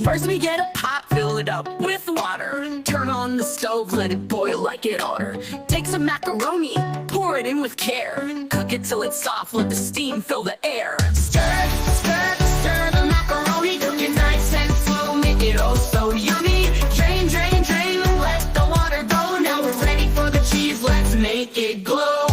First we get a pot, fill it up with water. Turn on the stove, let it boil like it oughter. Take some macaroni, pour it in with care. Cook it till it's soft, let the steam fill the air. Stir, stir, stir the macaroni. Cook it nice and slow, make it oh so yummy. Drain, drain, drain, let the water go. Now we're ready for the cheese, let's make it glow.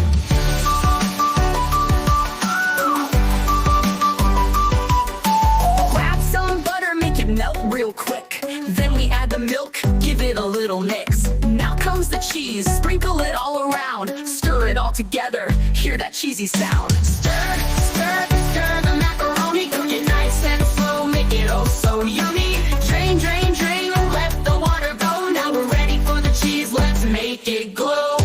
Melt real quick. Then we add the milk, give it a little mix. Now comes the cheese, sprinkle it all around. Stir it all together, hear that cheesy sound. Stir, stir, stir the macaroni. Cook it nice and slow, make it oh so yummy. Drain, drain, drain, let the water go. Now we're ready for the cheese, let's make it glow.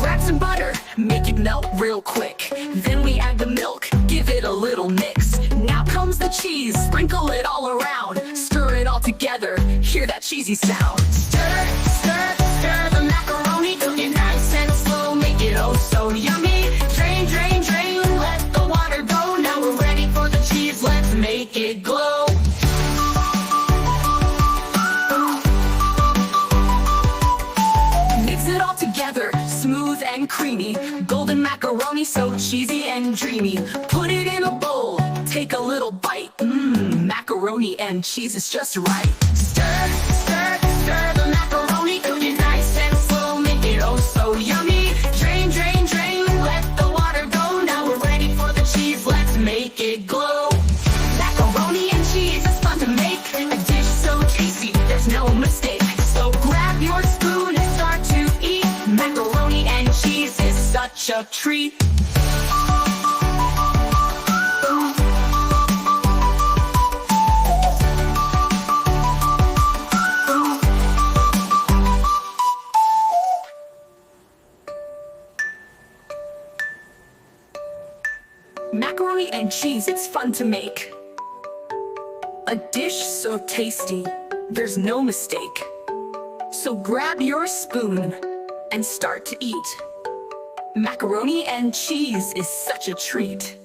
Grab some butter, make it melt real quick. Then we add the milk, give it a little mix. Now comes the cheese, sprinkle it all around. Stir it all together, hear that cheesy sound. Stir, stir, stir the macaroni. Cook it nice and slow, make it oh so yummy. Drain, drain, drain, let the water go. Now we're ready for the cheese, let's make it glow. Mix it all together, smooth and creamy. Golden macaroni, so cheesy and dreamy. Put it in a bowl, take a little bite. Macaroni and cheese is just right. Stir, stir, stir the macaroni. Cook it nice and slow, make it oh so yummy. Drain, drain, drain, let the water go. Now we're ready for the cheese, let's make it glow. Macaroni and cheese is fun to make, a dish so tasty, there's no mistake. So grab your spoon and start to eat. Macaroni and cheese is such a treat. Macaroni and cheese, it's fun to make. A dish so tasty, there's no mistake. So grab your spoon and start to eat. Macaroni and cheese is such a treat.